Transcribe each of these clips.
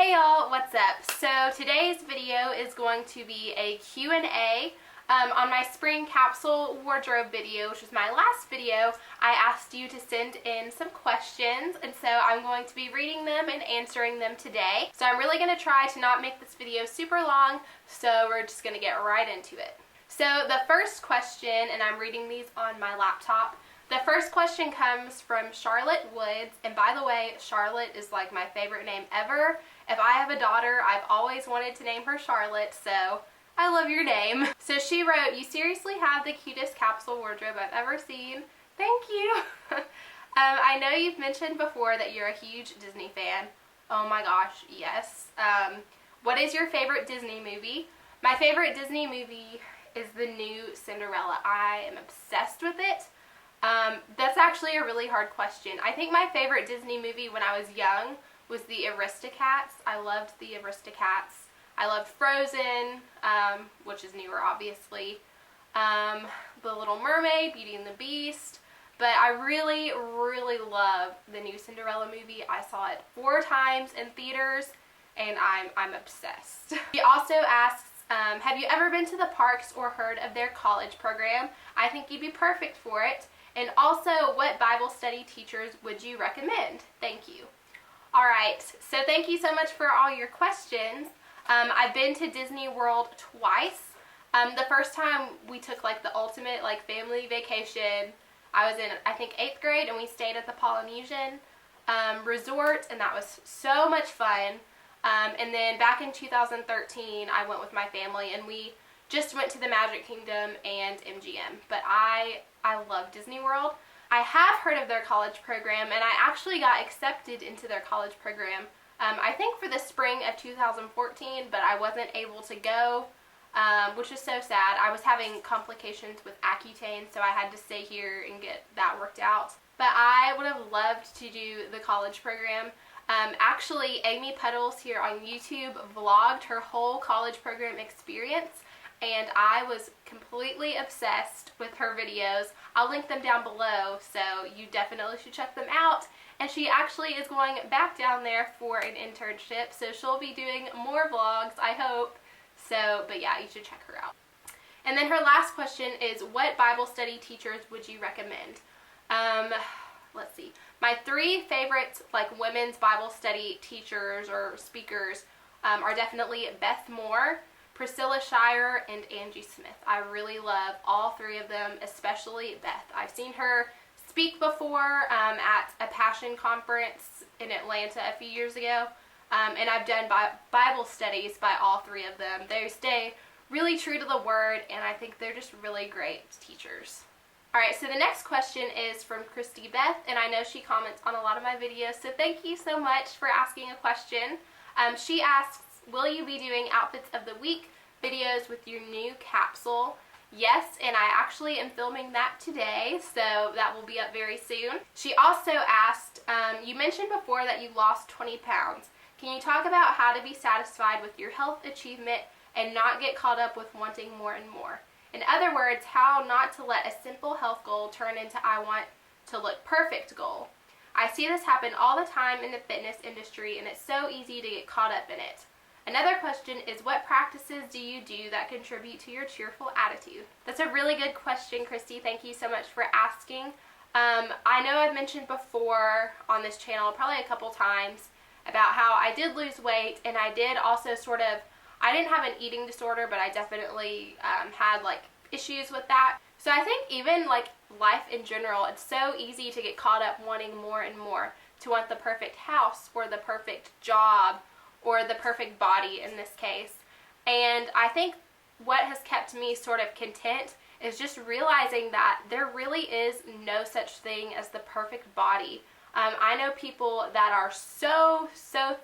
Hey y'all, what's up? So today's video is going to be a Q&A. On my spring capsule wardrobe video, which was my last video, I asked you to send in some questions, and so I'm going to be reading them and answering them today. So I'm really going to try to not make this video super long, so we're just going to get right into it. So the first question, and I'm reading these on my laptop, the first question comes from Charlotte Woods, and by the way, Charlotte is like my favorite name ever. If I have a daughter, I've always wanted to name her Charlotte, so I love your name. So she wrote, "You seriously have the cutest capsule wardrobe I've ever seen. Thank you." I know you've mentioned before that you're a huge Disney fan. Oh my gosh, yes. What is your favorite Disney movie? My favorite Disney movie is the new Cinderella. I am obsessed with it. That's actually a really hard question. I think my favorite Disney movie when I was young was the Aristocats. I loved the Aristocats. I loved Frozen, which is newer obviously, The Little Mermaid, Beauty and the Beast, but I really, really love the new Cinderella movie. I saw it 4 times in theaters, and I'm obsessed. She also asks, have you ever been to the parks or heard of their college program? I think you'd be perfect for it. And also, what Bible study teachers would you recommend? Thank you. Alright, so thank you so much for all your questions. I've been to Disney World twice. The first time we took like the ultimate like family vacation. I was in, I think, 8th grade, and we stayed at the Polynesian resort, and that was so much fun. And then back in 2013, I went with my family, and we just went to the Magic Kingdom and MGM. But I love Disney World. I have heard of their college program, and I actually got accepted into their college program, I think for the spring of 2014, but I wasn't able to go, which is so sad. I was having complications with Accutane, so I had to stay here and get that worked out. But I would have loved to do the college program. Actually, Amy Puddles here on YouTube vlogged her whole college program experience, and I was completely obsessed with her videos. I'll link them down below, so you definitely should check them out. And she actually is going back down there for an internship, so she'll be doing more vlogs, I hope. So, but yeah, you should check her out. And then her last question is, what Bible study teachers would you recommend? Let's see. My 3 favorite like women's Bible study teachers or speakers are definitely Beth Moore, Priscilla Shirer, and Angie Smith. I really love all 3 of them, especially Beth. I've seen her speak before at a Passion conference in Atlanta a few years ago, and I've done Bible studies by all 3 of them. They stay really true to the Word, and I think they're just really great teachers. Alright, so the next question is from Christy Beth, and I know she comments on a lot of my videos, so thank you so much for asking a question. She asks, will you be doing Outfits of the Week videos with your new capsule? Yes, and I actually am filming that today, so that will be up very soon. She also asked, you mentioned before that you lost 20 pounds. Can you talk about how to be satisfied with your health achievement and not get caught up with wanting more and more? In other words, how not to let a simple health goal turn into I want to look perfect goal. I see this happen all the time in the fitness industry, and it's so easy to get caught up in it. Another question is, what practices do you do that contribute to your cheerful attitude? That's a really good question, Christy. Thank you so much for asking. I know I've mentioned before on this channel probably a couple times about how I did lose weight, and I did also I didn't have an eating disorder, but I definitely had like issues with that. So I think even like life in general, it's so easy to get caught up wanting more and more, to want the perfect house or the perfect job or the perfect body in this case. And I think what has kept me sort of content is just realizing that there really is no such thing as the perfect body. I know people that are so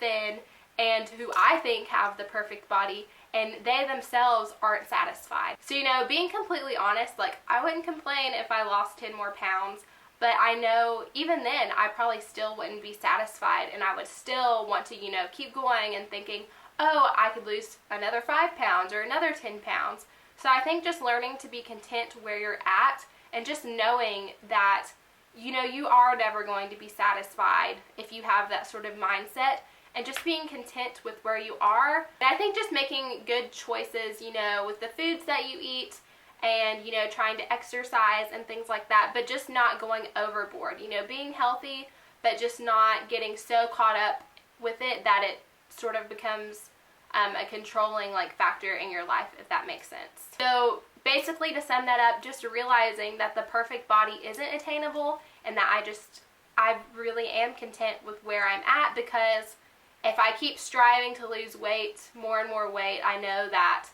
thin and who I think have the perfect body, and they themselves aren't satisfied. So, you know, being completely honest, like, I wouldn't complain if I lost 10 more pounds, but I know even then I probably still wouldn't be satisfied, and I would still want to, you know, keep going and thinking, oh, I could lose another 5 pounds or another 10 pounds. So I think just learning to be content where you're at, and just knowing that, you know, you are never going to be satisfied if you have that sort of mindset, and just being content with where you are. And I think just making good choices, you know, with the foods that you eat and, you know, trying to exercise and things like that, but just not going overboard, you know, being healthy, but just not getting so caught up with it that it sort of becomes a controlling factor in your life, if that makes sense. So basically, to sum that up, just realizing that the perfect body isn't attainable, and that I really am content with where I'm at, because if I keep striving to lose weight, more and more weight, I know that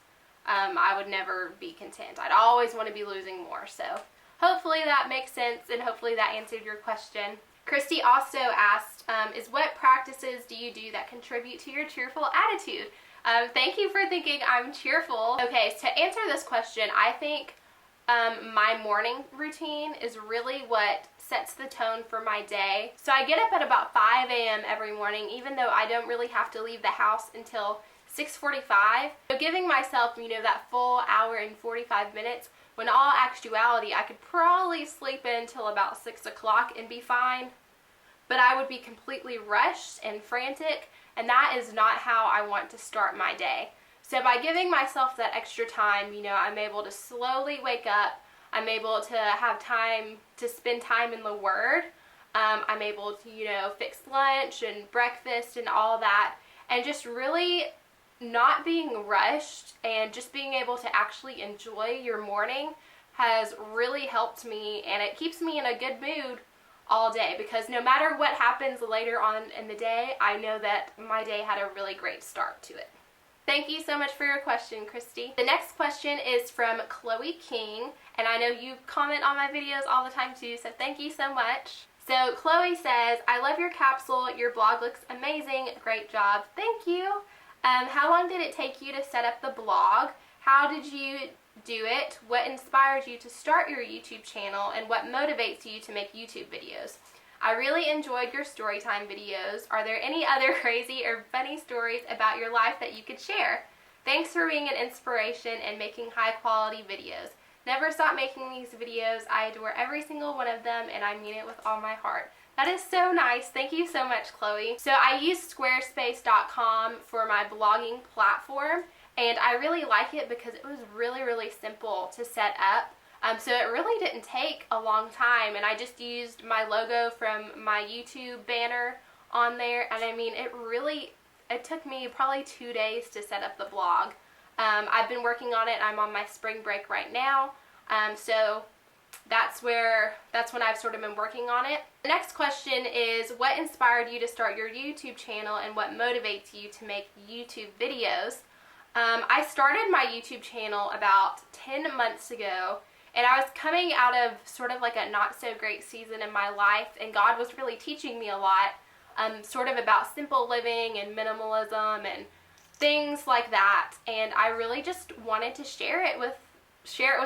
I would never be content. I'd always want to be losing more. So hopefully that makes sense, and hopefully that answered your question. Christy also asked, is what practices do you do that contribute to your cheerful attitude? Thank you for thinking I'm cheerful. Okay, so to answer this question, I think my morning routine is really what sets the tone for my day. So I get up at about 5 a.m. every morning, even though I don't really have to leave the house until 6:45. So giving myself, you know, that full hour and 45 minutes, when all actuality, I could probably sleep in until about 6 o'clock and be fine. But I would be completely rushed and frantic, and that is not how I want to start my day. So by giving myself that extra time, you know, I'm able to slowly wake up. I'm able to have time to spend time in the Word. I'm able to, you know, fix lunch and breakfast and all that, and just really not being rushed and just being able to actually enjoy your morning has really helped me, and it keeps me in a good mood all day, because no matter what happens later on in the day, I know that my day had a really great start to it. Thank you so much for your question, Christy. The next question is from Chloe King, and I know you comment on my videos all the time too, so thank you so much. So Chloe says, I love your capsule. Your blog looks amazing. Great job. Thank you. How long did it take you to set up the blog? How did you do it? What inspired you to start your YouTube channel, and what motivates you to make YouTube videos? I really enjoyed your storytime videos. Are there any other crazy or funny stories about your life that you could share? Thanks for being an inspiration and making high quality videos. Never stop making these videos. I adore every single one of them, and I mean it with all my heart. That is so nice. Thank you so much, Chloe. So I use squarespace.com for my blogging platform, and I really like it because it was really, really simple to set up. So it really didn't take a long time, and I just used my logo from my YouTube banner on there, and I mean, it took me probably 2 days to set up the blog. I've been working on it. I'm on my spring break right now, so that's when I've sort of been working on it. The next question is, what inspired you to start your YouTube channel, and what motivates you to make YouTube videos? I started my YouTube channel about 10 months ago, and I was coming out of sort of like a not so great season in my life, and God was really teaching me a lot, sort of about simple living and minimalism and things like that, and I really just wanted to share it with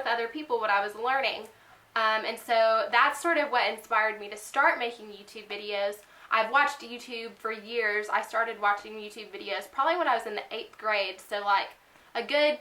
other people, what I was learning. And so that's sort of what inspired me to start making YouTube videos. I've watched YouTube for years. I started watching YouTube videos probably when I was in the 8th grade, so like a good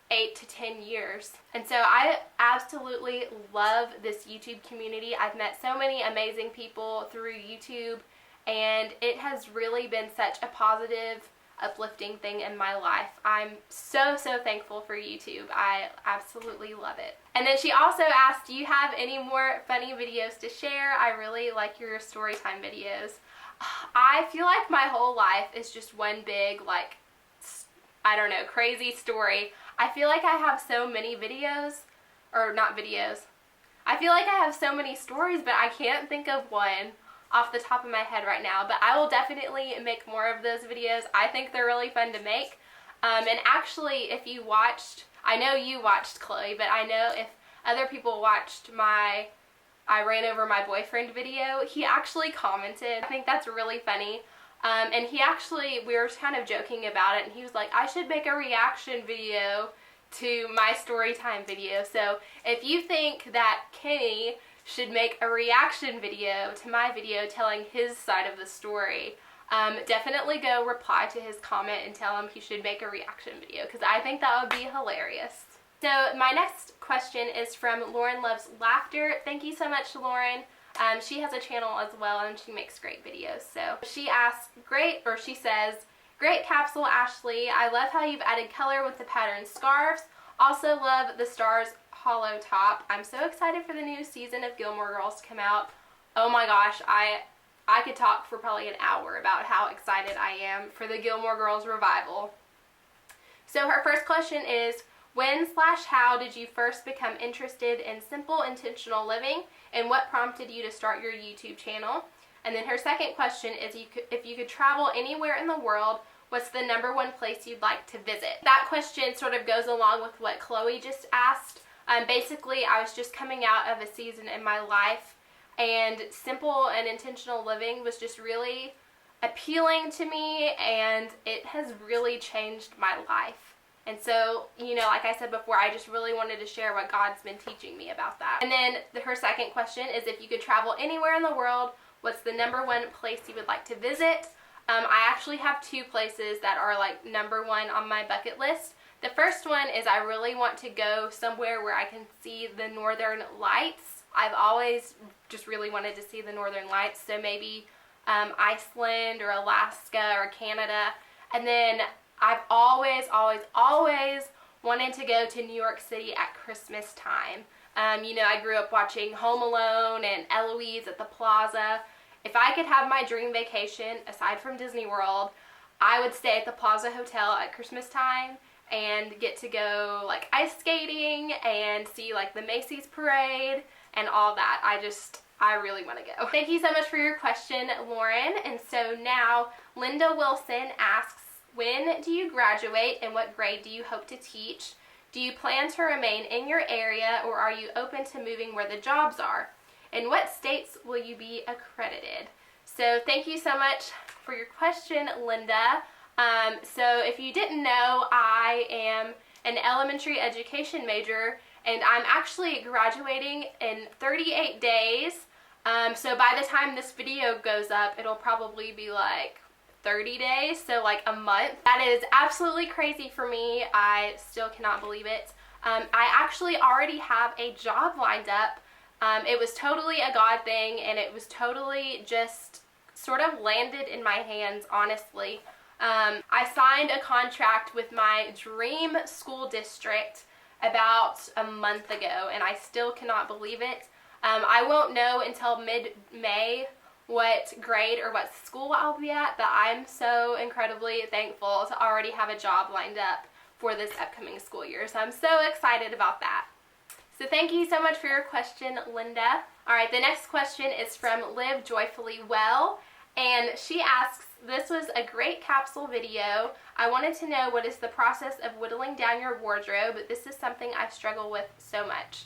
8 to 10 years. And so I absolutely love this YouTube community. I've met so many amazing people through YouTube, and it has really been such a positive, uplifting thing in my life. I'm so thankful for YouTube. I absolutely love it. And then she also asked, do you have any more funny videos to share? I really like your storytime videos. I feel like my whole life is just one big, like, I don't know, crazy story. I feel like I have so many videos, or not videos. I feel like I have so many stories, but I can't think of one off the top of my head right now, but I will definitely make more of those videos. I think they're really fun to make. And actually, if you watched, I know you watched, Chloe, but I know if other people watched my I ran over my boyfriend video, he actually commented. I think that's really funny. And we were kind of joking about it, and he was like, I should make a reaction video to my story time video. So if you think that Kenny should make a reaction video to my video telling his side of the story, definitely go reply to his comment and tell him he should make a reaction video, because I think that would be hilarious. So my next question is from Lauren Loves Laughter. Thank you so much, Lauren. She has a channel as well, and she makes great videos. So she says, great capsule, Ashley. I love how you've added color with the patterned scarves. Also love the stars hollow top. I'm so excited for the new season of Gilmore Girls to come out. Oh my gosh, I could talk for probably an hour about how excited I am for the Gilmore Girls revival. So her first question is, when/how did you first become interested in simple, intentional living, and what prompted you to start your YouTube channel? And then her second question is, if you could travel anywhere in the world, what's the #1 place you'd like to visit? That question sort of goes along with what Chloe just asked. Basically, I was just coming out of a season in my life, and simple and intentional living was just really appealing to me, and it has really changed my life. And so, you know, like I said before, I just really wanted to share what God's been teaching me about that. And then her second question is, if you could travel anywhere in the world, what's the #1 place you would like to visit? I actually have 2 places that are like #1 on my bucket list. The first one is I really want to go somewhere where I can see the northern lights. I've always just really wanted to see the northern lights, so maybe Iceland or Alaska or Canada. And then I've always wanted to go to New York City at Christmas time. You know, I grew up watching Home Alone and Eloise at the Plaza. If I could have my dream vacation, aside from Disney World, I would stay at the Plaza Hotel at Christmas time and get to go like ice skating and see like the Macy's parade and all that. I really want to go. Thank you so much for your question, Lauren. And so now Linda Wilson asks, when do you graduate and what grade do you hope to teach? Do you plan to remain in your area, or are you open to moving where the jobs are? In what states will you be accredited? So thank you so much for your question, Linda. So if you didn't know, I am an elementary education major, and I'm actually graduating in 38 days. So by the time this video goes up, it'll probably be like 30 days, so like a month. That is absolutely crazy for me. I still cannot believe it. I actually already have a job lined up. It was totally a God thing, and it was totally just sort of landed in my hands, honestly. I signed a contract with my dream school district about a month ago, and I still cannot believe it. I won't know until mid-May what grade or what school I'll be at, but I'm so incredibly thankful to already have a job lined up for this upcoming school year. So I'm so excited about that. So thank you so much for your question, Linda. All right, the next question is from Live Joyfully Well, and she asks, this was a great capsule video. I wanted to know, what is the process of whittling down your wardrobe? This is something I struggle with so much.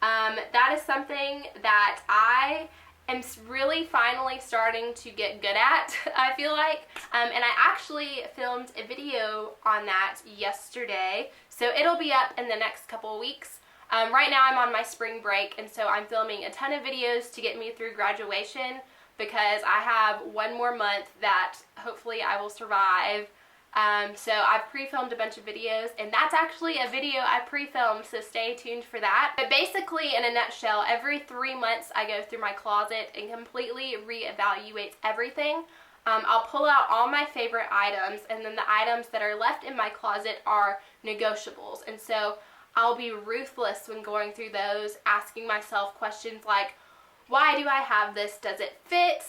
That is something that I am really finally starting to get good at, I feel like. And I actually filmed a video on that yesterday, so it'll be up in the next couple weeks. Right now I'm on my spring break, and so I'm filming a ton of videos to get me through graduation, because I have 1 more month that hopefully I will survive. So I've pre-filmed a bunch of videos, and that's actually a video I pre-filmed, so stay tuned for that. But basically, in a nutshell, every 3 months I go through my closet and completely reevaluate everything. I'll pull out all my favorite items, and then the items that are left in my closet are negotiables. And so I'll be ruthless when going through those, asking myself questions like, why do I have this? Does it fit?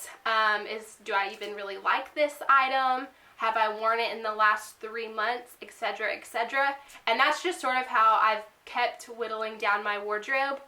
Do I even really like this item? Have I worn it in the last 3 months, etc., etc.? And that's just sort of how I've kept whittling down my wardrobe.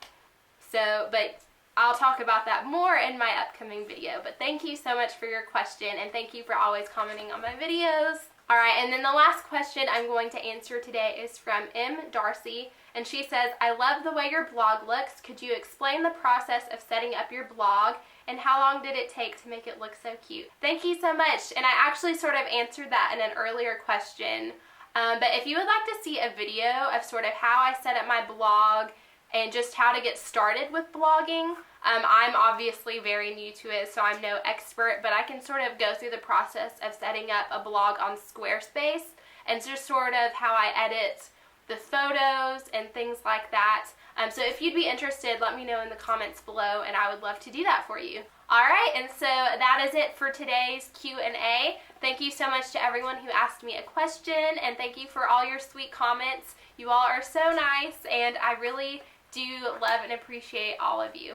So, but I'll talk about that more in my upcoming video. But thank you so much for your question, and thank you for always commenting on my videos. Alright, and then the last question I'm going to answer today is from M. Darcy, and she says, I love the way your blog looks. Could you explain the process of setting up your blog, and how long did it take to make it look so cute? Thank you so much, and I actually sort of answered that in an earlier question, but if you would like to see a video of sort of how I set up my blog and just how to get started with blogging, I'm obviously very new to it, so I'm no expert, but I can sort of go through the process of setting up a blog on Squarespace, and just sort of how I edit the photos and things like that. So if you'd be interested, let me know in the comments below, and I would love to do that for you. Alright, and so that is it for today's Q&A. Thank you so much to everyone who asked me a question, and thank you for all your sweet comments. You all are so nice, and I really do love and appreciate all of you.